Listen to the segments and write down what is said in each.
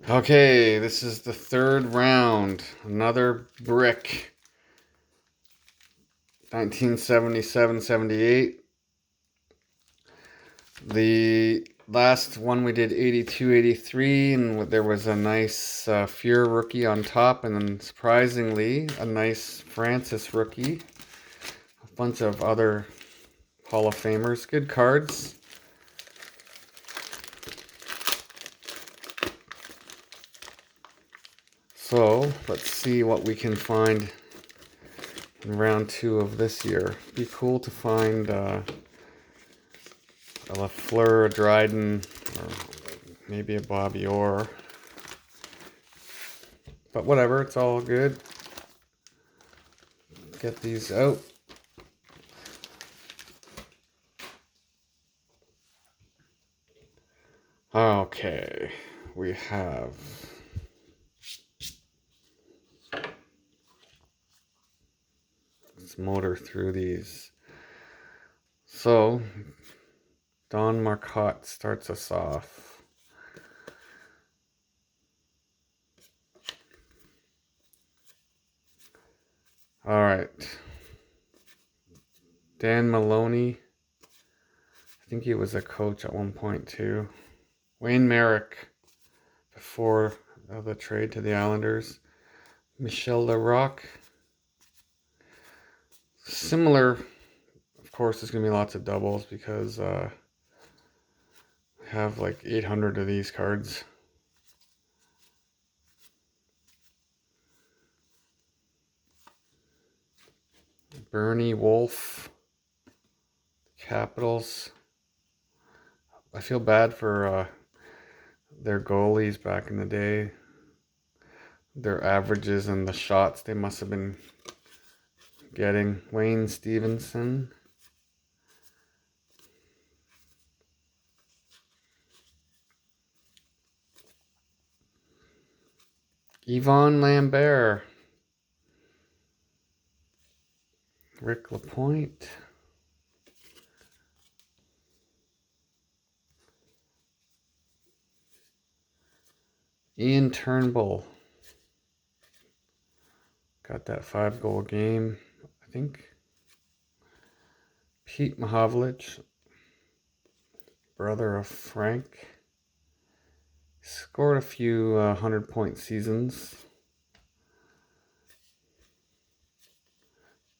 Okay, this is the third round. Another brick. 1977-78. The last one we did 82-83, and there was a nice Fuhr rookie on top, and then surprisingly, a nice Francis rookie. A bunch of other Hall of Famers. Good cards. So, let's see what we can find in round two of this year. Be cool to find a LaFleur, a Dryden, or maybe a Bobby Orr. But whatever, it's all good. Get these out. Okay, we have let's motor through these. So, Don Marcotte starts us off. All right. Dan Maloney. I think he was a coach at one point too. Wayne Merrick before the trade to the Islanders. Michel Larocque. Similar, of course, there's going to be lots of doubles because I have like 800 of these cards. Bernie Wolf, Capitals. I feel bad for their goalies back in the day. Their averages and the shots they must have been getting. Wayne Stevenson. Yvonne Lambert. Rick Lapointe. Ian Turnbull. Got that 5-goal game, I think. Pete Mahovlich, brother of Frank. Scored a few 100-point seasons.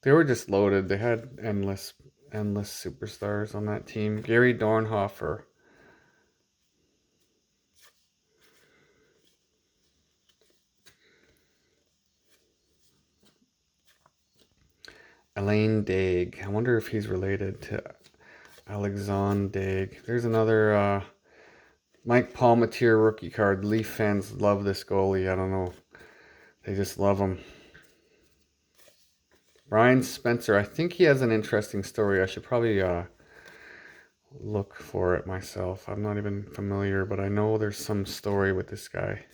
They were just loaded. They had endless superstars on that team. Gary Dornhofer. Alain Daig. I wonder if he's related to Alexandre Daig. There's another Mike Palmateer rookie card. Leaf fans love this goalie. I don't know. They just love him. Brian Spencer. I think he has an interesting story. I should probably look for it myself. I'm not even familiar, but I know there's some story with this guy.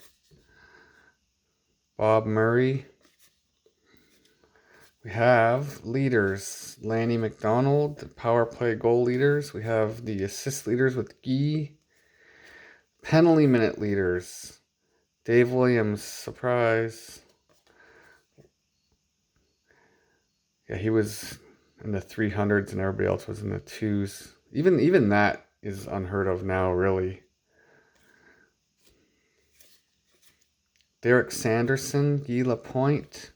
Bob Murray. We have leaders. Lanny McDonald, power play goal leaders. We have the assist leaders with Guy. Penalty minute leaders. Dave Williams, surprise. Yeah, he was in the 300s and everybody else was in the 2s. Even that is unheard of now, really. Derek Sanderson, Guy Lapointe.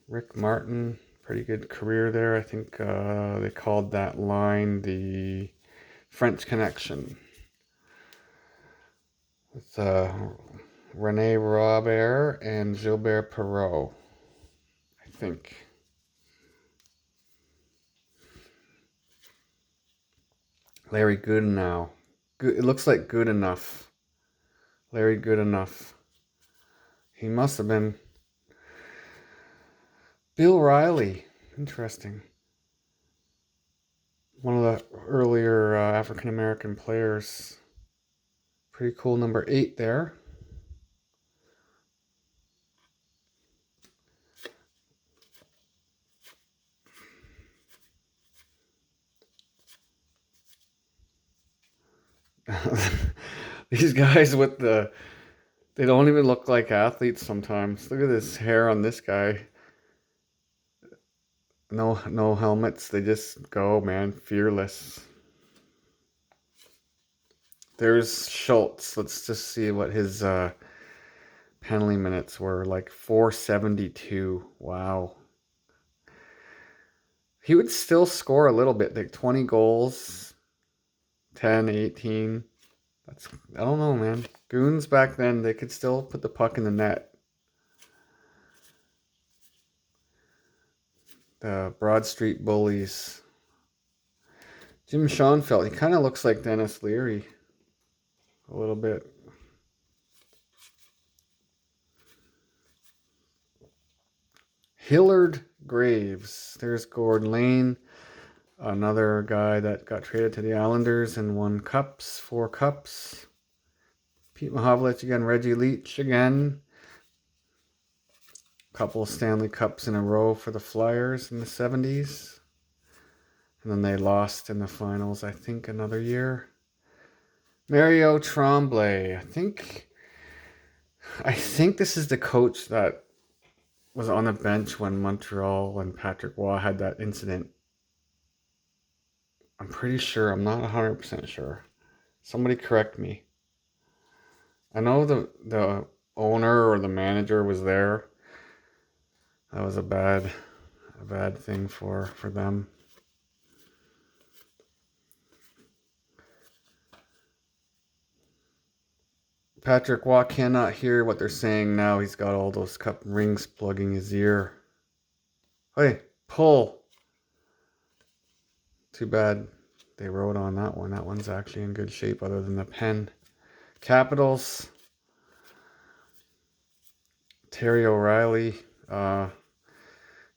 Rick Martin, pretty good career there. I think they called that line the French Connection. With Rene Robert and Gilbert Perrault, I think. Larry Goodenow. Good, it looks like good enough. Larry Goodenough. He must have been. Bill Riley. Interesting. One of the earlier African American players. Pretty cool number 8 there. These guys with they don't even look like athletes sometimes. Look at this hair on this guy. No helmets. They just go, man, fearless. There's Schultz. Let's just see what his penalty minutes were. Like 472. Wow. He would still score a little bit, like 20 goals, 10, 18. I don't know, man. Goons back then, they could still put the puck in the net. The Broad Street Bullies. Jim Schoenfeld, he kind of looks like Dennis Leary a little bit. Hillard Graves. There's Gordon Lane, another guy that got traded to the Islanders and won cups, 4 cups. Pete Mahovlich again, Reggie Leach again. Couple Stanley Cups in a row for the Flyers in the 70s. And then they lost in the finals, I think, another year. Mario Tremblay. I think this is the coach that was on the bench when Montreal and Patrick Roy had that incident. I'm pretty sure. I'm not 100% sure. Somebody correct me. I know the owner or the manager was there. That was a bad thing for them. Patrick Roy cannot hear what they're saying now. He's got all those cup rings plugging his ear. Hey, pull. Too bad they wrote on that one. That one's actually in good shape other than the pen. Capitals. Terry O'Reilly.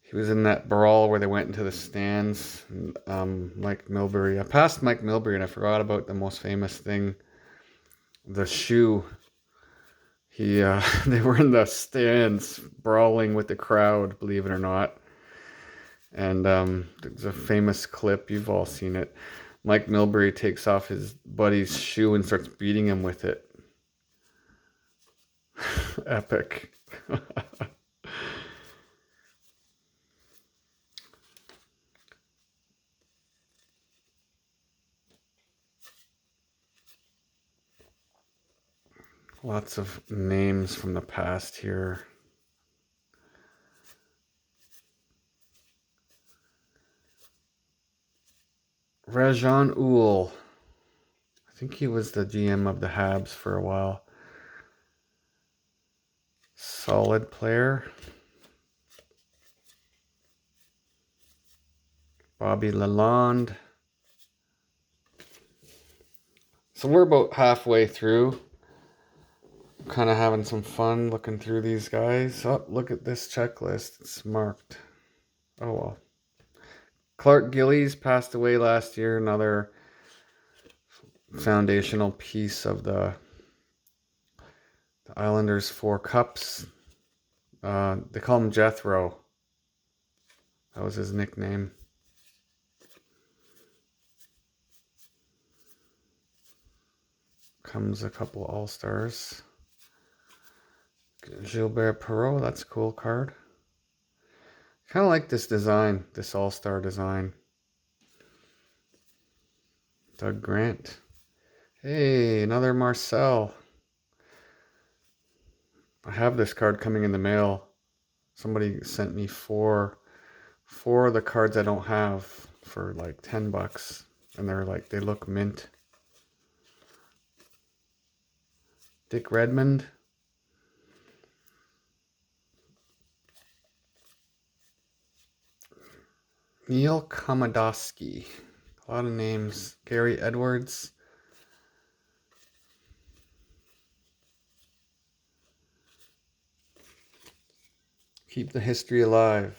He was in that brawl where they went into the stands. Mike Milbury. I passed Mike Milbury and I forgot about the most famous thing. The shoe. They were in the stands brawling with the crowd, believe it or not. And there's a famous clip, you've all seen it. Mike Milbury takes off his buddy's shoe and starts beating him with it. Epic. Lots of names from the past here. Rajan Uhl. I think he was the GM of the Habs for a while. Solid player. Bobby Lalonde. So we're about halfway through. Kind of having some fun looking through these guys. Oh, look at this checklist. It's marked. Oh well. Clark Gillies passed away last year. Another foundational piece of the Islanders 4 cups. They call him Jethro. That was his nickname. Comes a couple All-Stars. Gilbert Perreault, that's a cool card. Kind of like this design, this All-Star design. Doug Grant. Hey, another Marcel. I have this card coming in the mail. Somebody sent me four of the cards I don't have for like $10. And they look mint. Dick Redmond. Neil Komodowski. A lot of names. Gary Edwards. Keep the history alive.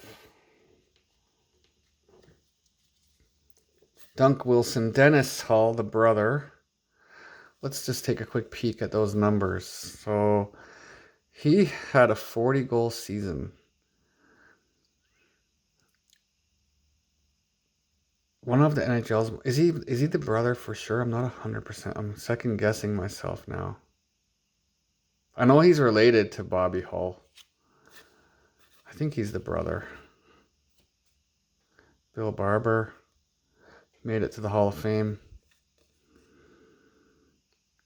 Dunk Wilson. Dennis Hall, the brother. Let's just take a quick peek at those numbers. So he had a 40-goal season. One of the NHL's, is he the brother for sure? I'm not 100%. I'm second guessing myself now. I know he's related to Bobby Hull. I think he's the brother. Bill Barber made it to the Hall of Fame.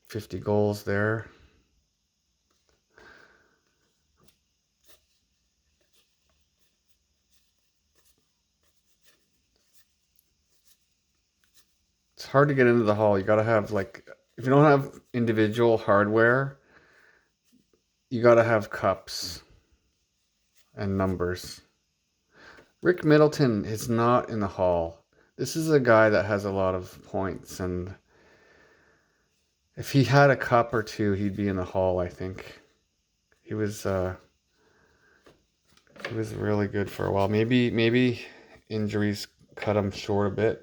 50 goals there. It's hard to get into the hall. You gotta have like, if you don't have individual hardware, you gotta have cups and numbers. Rick Middleton is not in the hall. This is a guy that has a lot of points, and if he had a cup or two, he'd be in the hall, I think. He was really good for a while. Maybe injuries cut him short a bit.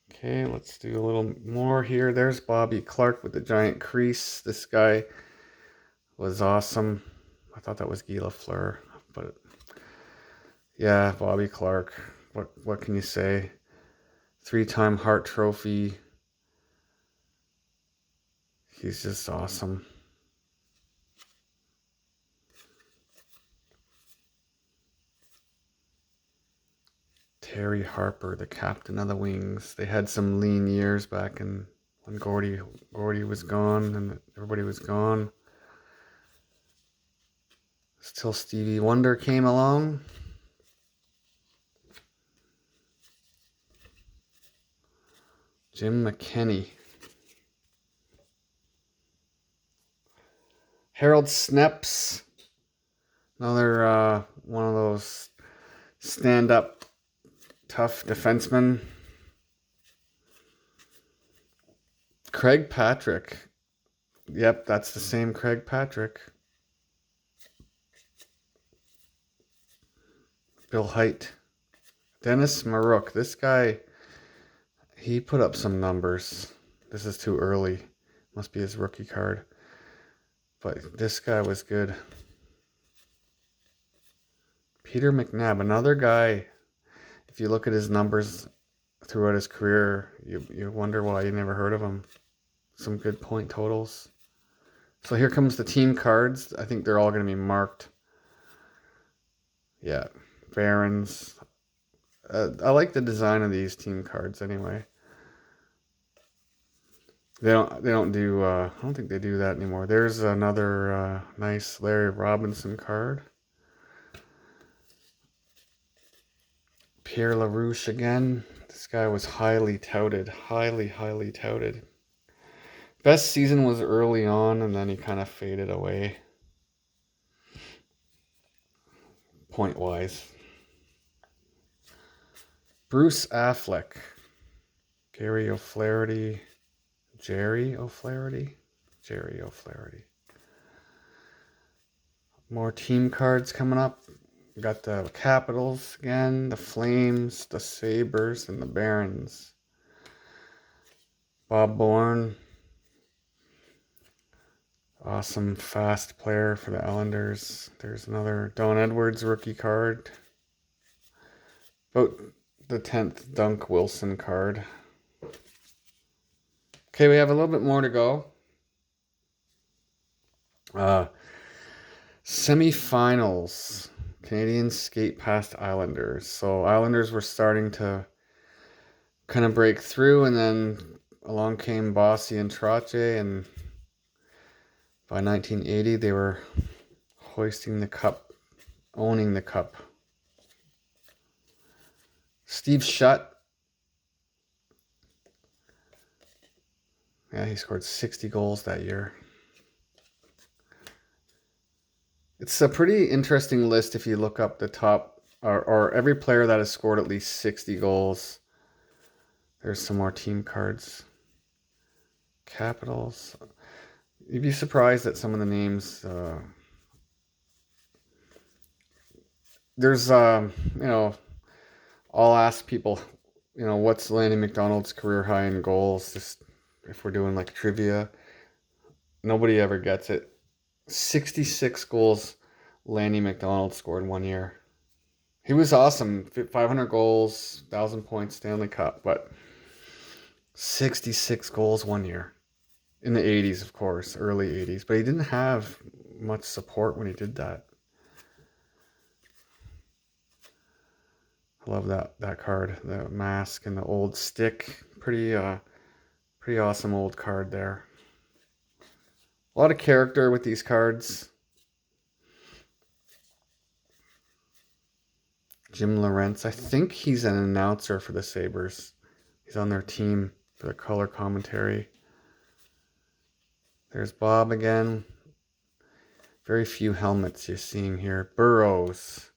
Okay, let's do a little more here. There's Bobby Clark with the giant crease. This guy was awesome. I thought that was Guy Lafleur, but yeah, Bobby Clark. What can you say? 3-time Hart Trophy. He's just awesome. Terry Harper, the captain of the Wings. They had some lean years back when Gordy was gone and everybody was gone. Till Stevie Wonder came along. Jim McKinney. Harold Sneps. Another one of those stand-up tough defensemen. Craig Patrick. Yep, that's the same Craig Patrick. Bill Height. Dennis Marook. This guy, he put up some numbers. This is too early. Must be his rookie card. But this guy was good. Peter McNabb, another guy. If you look at his numbers throughout his career, you wonder why you never heard of him. Some good point totals. So here comes the team cards. I think they're all going to be marked. Yeah, Barons. I like the design of these team cards anyway. They don't do. I don't think they do that anymore. There's another nice Larry Robinson card. Pierre LaRouche again. This guy was highly touted. Highly touted. Best season was early on, and then he kind of faded away. Point-wise. Bruce Affleck. Jerry O'Flaherty. More team cards coming up. We got the Capitals again, the Flames, the Sabres, and the Barons. Bob Bourne. Awesome fast player for the Islanders. There's another Don Edwards rookie card. About the 10th Dunk Wilson card. Okay, we have a little bit more to go. Semifinals. Canadians skate past Islanders. So Islanders were starting to kind of break through, and then along came Bossy and Trottier, and by 1980 they were hoisting the cup, owning the cup. Steve Shutt. Yeah, he scored 60 goals that year. It's a pretty interesting list if you look up the top, or every player that has scored at least 60 goals. There's some more team cards. Capitals. You'd be surprised at some of the names. There's, I'll ask people, what's Lanny McDonald's career high in goals? Just if we're doing like trivia. Nobody ever gets it. 66 goals Lanny McDonald scored one year. He was awesome. 500 goals, 1,000 points, Stanley Cup, but 66 goals one year. In the 80s, of course, early 80s. But he didn't have much support when he did that. I love that card. The mask and the old stick. Pretty awesome old card there. A lot of character with these cards. Jim Lorentz. I think he's an announcer for the Sabres. He's on their team for the color commentary. There's Bob again. Very few helmets you're seeing here. Burroughs.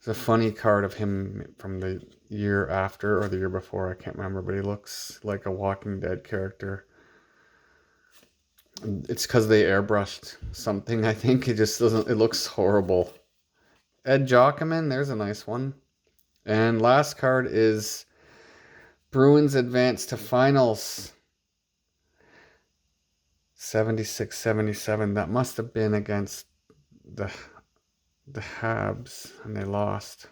There's a funny card of him from the year after or the year before. I can't remember, but he looks like a Walking Dead character. It's because they airbrushed something, I think. It just doesn't, it looks horrible. Ed Jockman, there's a nice one. And last card is Bruins advance to finals. 76-77. That must have been against the Habs, and they lost.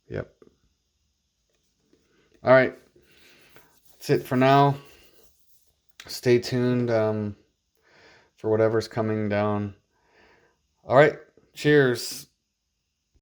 Yep. All right. That's it for now. Stay tuned for whatever's coming down. All right. Cheers.